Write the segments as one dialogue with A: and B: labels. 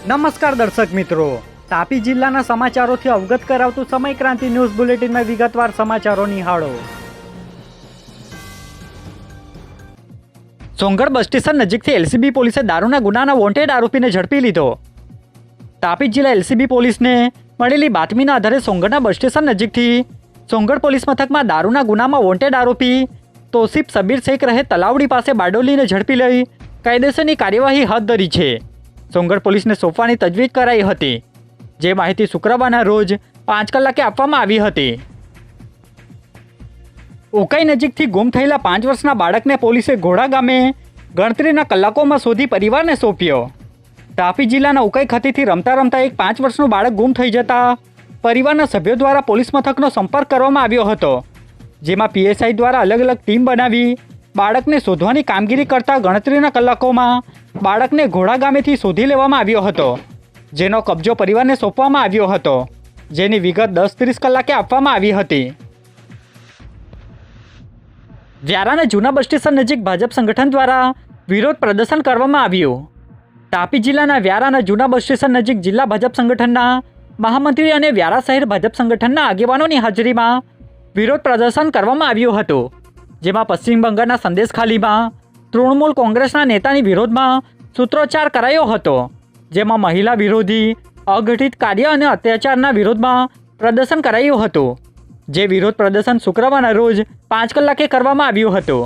A: નમસ્કાર દર્શક મિત્રો, તાપી જિલ્લાના સમાચારોથી અવગત કરાવતું સમય ક્રાંતિ ન્યૂઝ બુલેટિનમાં વિગતવાર સમાચારો નિહાળો। સોંગઢ બસ સ્ટેશન નજીકથી એલસીબી પોલીસે દારૂના ગુનાના વોન્ટેડ આરોપીને ઝડપી લીધો। તાપી જિલ્લા એલસીબી પોલીસને મળેલી બાતમીના આધારે સોંગઢના બસ સ્ટેશન નજીકથી સોંગઢ પોલીસ મથકમાં દારૂના ગુનામાં વોન્ટેડ આરોપી તોસીફ સબીર શેખ રહે તલાવડી પાસે બારડોલીને ઝડપી લઈ કાયદેસરની કાર્યવાહી હાથ ધરી છે। સોંગઢ પોલીસને સોંપવાની તજવીજ કરાઈ હતી, જે માહિતી શુક્રવારના રોજ 5 કલાકે આપવામાં આવી હતી। ઉકાઈ નજીકથી ગુમ થયેલા 5 વર્ષના બાળકને પોલીસે ઘોડા ગામે ગણતરીના કલાકોમાં શોધી પરિવારને સોંપ્યો। તાપી જિલ્લાના ઉકાઈ ખાતેથી રમતા રમતા એક 5 વર્ષનું બાળક ગુમ થઈ જતા પરિવારના સભ્યો દ્વારા પોલીસ મથકનો સંપર્ક કરવામાં આવ્યો હતો, જેમાં પીએસઆઈ દ્વારા અલગ અલગ ટીમ બનાવી બાળકને શોધવાની કામગીરી કરતા ગણતરીના કલાકોમાં બાળકને ઘોડા ગામેથી શોધી લેવામાં આવ્યો હતો, જેનો કબજો પરિવારને સોંપવામાં આવ્યો હતો, જેની વિગત 10:30 કલાકે આપવામાં આવી હતી। વ્યારાના જૂના બસ સ્ટેશન નજીક ભાજપ સંગઠન દ્વારા વિરોધ પ્રદર્શન કરવામાં આવ્યું। તાપી જિલ્લાના વ્યારાના જૂના બસ સ્ટેશન નજીક જિલ્લા ભાજપ સંગઠનના મહામંત્રી અને વ્યારા શહેર ભાજપ સંગઠનના આગેવાનોની હાજરીમાં વિરોધ પ્રદર્શન કરવામાં આવ્યું હતું, જેમાં પશ્ચિમ બંગાળના સંદેશખાલીમાં તૃણમૂલ કોંગ્રેસના નેતાની વિરોધમાં સૂત્રોચ્ચાર કરાયો હતો, જેમાં મહિલા વિરોધી અઘટિત કાર્ય અને અત્યાચારના વિરોધમાં પ્રદર્શન કરાયું હતું, જે વિરોધ પ્રદર્શન શુક્રવારના રોજ 5 કલાકે કરવામાં આવ્યું હતું।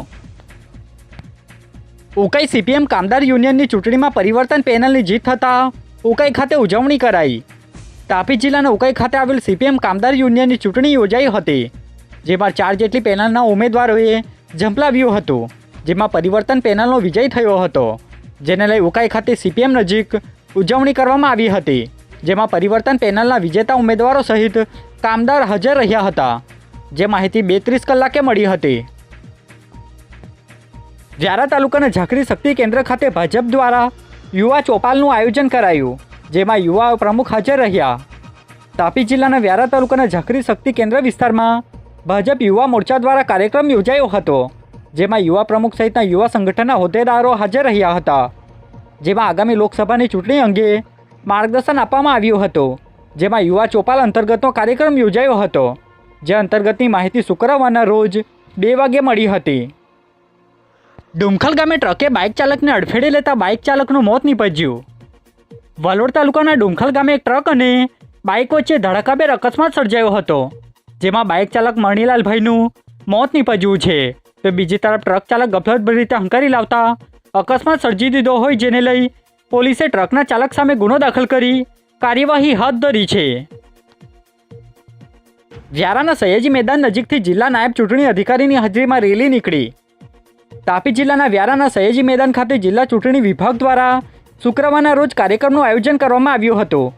A: ઉકાઈ સીપીએમ કામદાર યુનિયનની ચૂંટણીમાં પરિવર્તન પેનલની જીત થતાં ઉકાઈ ખાતે ઉજવણી કરાઈ। તાપી જિલ્લાના ઉકાઈ ખાતે આવેલ સીપીએમ કામદાર યુનિયનની ચૂંટણી યોજાઈ હતી, જેમાં 4 જેટલી પેનલના ઉમેદવારોએ ઝંપલાવ્યું હતું, જેમાં પરિવર્તન પેનલનો વિજય થયો હતો, જેને લઈ ઉકાઈ ખાતે સીપીએમ નજીક ઉજવણી કરવામાં આવી હતી, જેમાં પરિવર્તન પેનલના વિજેતા ઉમેદવારો સહિત કામદાર હાજર રહ્યા હતા, જે માહિતી 2:30 કલાકે મળી હતી। વ્યારા તાલુકાના ઝાંખરી શક્તિ કેન્દ્ર ખાતે ભાજપ દ્વારા યુવા ચોપાલનું આયોજન કરાયું, જેમાં યુવા પ્રમુખ હાજર રહ્યા। તાપી જિલ્લાના વ્યારા તાલુકાના ઝાંખરી શક્તિ કેન્દ્ર વિસ્તારમાં ભાજપ યુવા મોરચા દ્વારા કાર્યક્રમ યોજાયો હતો, જેમાં યુવા પ્રમુખ સહિતના યુવા સંગઠનના હોદ્દેદારો હાજર રહ્યા હતા, જેમાં આગામી લોકસભાની ચૂંટણી અંગે માર્ગદર્શન આપવામાં આવ્યું હતું, જેમાં યુવા ચોપાલ અંતર્ગતનો કાર્યક્રમ યોજાયો હતો, જે અંતર્ગતની માહિતી શુક્રવારના રોજ 2 વાગ્યે મળી હતી। ડુમખલ ગામે ટ્રકે બાઇક ચાલકને અડફેટે લેતા બાઇક ચાલકનું મોત નીપજ્યું। વલોડ તાલુકાના ડુમખલ ગામે એક ટ્રક અને બાઇક વચ્ચે ધડાકાભેર અકસ્માત સર્જાયો હતો, જેમાં બાઇક ચાલક મણિલાલભાઈનું મોત નીપજ્યું છે, તો બીજી તરફ ટ્રક ચાલક ગફલતભરી રીતે હંકારી લાવતા અકસ્માત સર્જી દીધો હોય, જેને લઈ પોલીસે ટ્રકના ચાલક સામે ગુનો દાખલ કરી કાર્યવાહી હાથ ધરી છે। વ્યારાના સયાજી મેદાન નજીકથી જિલ્લા નાયબ ચૂંટણી અધિકારીની હાજરીમાં રેલી નીકળી। તાપી જિલ્લાના વ્યારાના સયાજી મેદાન ખાતે જિલ્લા ચૂંટણી વિભાગ દ્વારા શુક્રવારના રોજ કાર્યક્રમનું આયોજન કરવામાં આવ્યું હતું,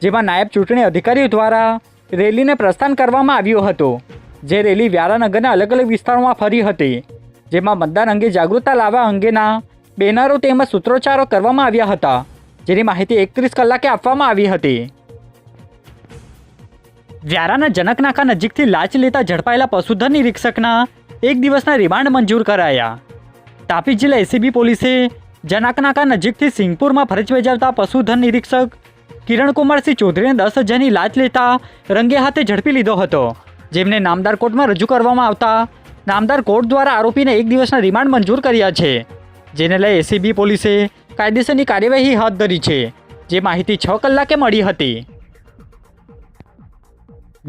A: જેમાં નાયબ ચૂંટણી અધિકારીઓ દ્વારા રેલીને પ્રસ્થાન કરવામાં આવ્યું હતું, જે રેલી વ્યારા નગરના અલગ અલગ વિસ્તારોમાં ફરી હતી, જેમાં મતદાન અંગે જાગૃતતા લાવવા અંગેના બેનરો તેમજ સૂત્રોચ્ચારો કરવામાં આવ્યા હતા, જેની માહિતી 31 કલાકે આપવામાં આવી હતી। વ્યારાના જનકનાકા નજીકથી લાંચ લેતા ઝડપાયેલા પશુધન નિરીક્ષકના 1 દિવસના રિમાન્ડ મંજૂર કરાયા। તાપી જિલ્લા એસીબી પોલીસે જનકનાકા નજીકથી સિંગપુરમાં ફરજ બજાવતા પશુધન નિરીક્ષક કિરણકુમારસિંહ ચૌધરીને 10,000ની લાંચ લેતા રંગે હાથે ઝડપી લીધો હતો, જેમને નામદાર કોર્ટમાં રજૂ કરવામાં આવતા નામદાર કોર્ટ દ્વારા આરોપીને 1 દિવસના રિમાન્ડ મંજૂર કર્યા છે, જેને લઈ એસીબી પોલીસે કાયદેસરની કાર્યવાહી હાથ ધરી છે, જે માહિતી 6 કલાકે મળી હતી।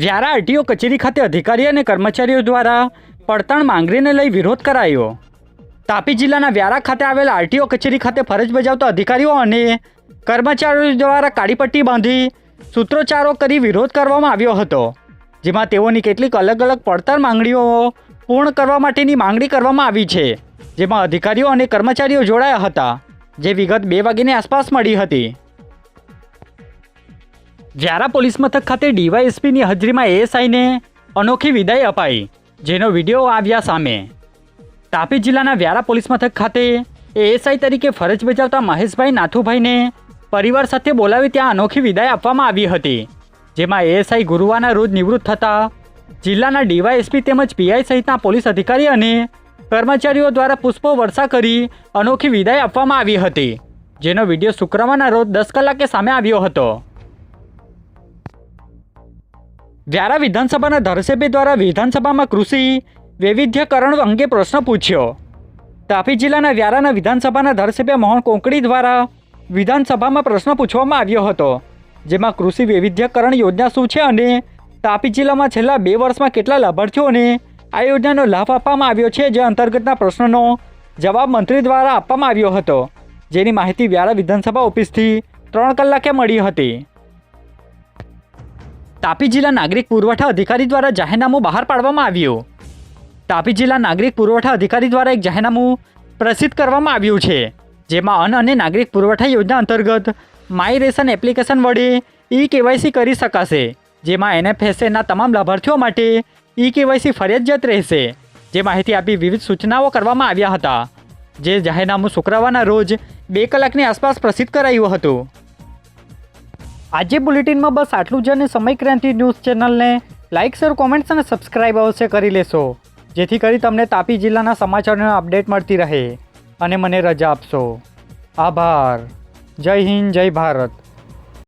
A: વ્યારા આરટીઓ કચેરી ખાતે અધિકારી અને કર્મચારીઓ દ્વારા પડતર માંગણીને લઈ વિરોધ કરાયો। તાપી જિલ્લાના વ્યારા ખાતે આવેલ આરટીઓ કચેરી ખાતે ફરજ બજાવતા અધિકારીઓ અને કર્મચારીઓ દ્વારા કાળીપટ્ટી બાંધી સૂત્રોચ્ચારો કરી વિરોધ કરવામાં આવ્યો હતો, જેમાં તેઓની કેટલીક અલગ અલગ પડતર માંગણીઓ પૂર્ણ કરવા માટેની માંગણી કરવામાં આવી છે, જેમાં અધિકારીઓ અને કર્મચારીઓ જોડાયા હતા, જે વિગત 2 વાગ્યાની આસપાસ મળી હતી। વ્યારા પોલીસ મથક ખાતે ડીવાયએસપીની હાજરીમાં એએસઆઈને અનોખી વિદાય અપાઈ, જેનો વિડીયો આવ્યા સામે। તાપી જિલ્લાના વ્યારા પોલીસ મથક ખાતે એએસઆઈ તરીકે ફરજ બજાવતા મહેશભાઈ નાથુભાઈને પરિવાર સાથે બોલાવી ત્યાં અનોખી વિદાય આપવામાં આવી હતી, જેમાં એએસઆઈ ગુરુવારના રોજ નિવૃત્ત થતા જિલ્લાના ડીવાયએસપી તેમજ પીઆઈ સહિતના પોલીસ અધિકારી અને કર્મચારીઓ દ્વારા પુષ્પો વર્ષા કરી અનોખી વિદાય આપવામાં આવી હતી। જેનો વિડીયો શુક્રવારના રોજ 10 કલાકે સામે આવ્યો હતો। વ્યારા વિધાનસભાના ધારાસભ્ય દ્વારા વિધાનસભામાં કૃષિ વૈવિધ્યકરણ અંગે પ્રશ્ન પૂછ્યો। તાપી જિલ્લાના વ્યારાના વિધાનસભાના ધારાસભ્ય મોહન કોંકણી દ્વારા વિધાનસભામાં પ્રશ્ન પૂછવામાં આવ્યો હતો, જેમાં કૃષિ વૈવિધ્યકરણ યોજના શું છે અને તાપી જિલ્લામાં છેલ્લા 2 વર્ષમાં કેટલા લાભાર્થીઓને આ યોજનાનો લાભ આપવામાં આવ્યો છે, જે અંતર્ગતના પ્રશ્નનો જવાબ મંત્રી દ્વારા આપવામાં આવ્યો હતો, જેની માહિતી વ્યારા વિધાનસભા ઓફિસથી 3 કલાકે મળી હતી। તાપી જિલ્લા નાગરિક પુરવઠા અધિકારી દ્વારા જાહેરનામું બહાર પાડવામાં આવ્યું। તાપી જિલ્લા નાગરિક પુરવઠા અધિકારી દ્વારા એક જાહેરનામું પ્રસિદ્ધ કરવામાં આવ્યું છે, જેમાં અન્ન અને નાગરિક પુરવઠા યોજના અંતર્ગત માય રેશન એપ્લિકેશન વડે ઈ-કેવાયસી કરી શકાશે, જેમાં NFSAના તમામ લાભાર્થીઓ માટે ઈ-કેવાયસી ફરજિયાત રહેશે, જે માહિતી આપી વિવિધ સૂચનાઓ કરવામાં આવ્યા હતા, જે જાહેરનામું શુક્રવારના રોજ 2 કલાકની આસપાસ પ્રસિદ્ધ કરાયું હતું। આજે બુલેટિનમાં બસ આટલું જ, અને સમય ક્રાંતિ ન્યૂઝ ચેનલને લાઇક, શેર, કોમેન્ટ્સ અને સબસ્ક્રાઇબ અવશ્ય કરી લેશો, જેથી કરી તમને તાપી જિલ્લાના સમાચારોનો અપડેટ મળતી રહે, અને મને રજા આપશો। આભાર। જય હિન્દ, જય ભારત।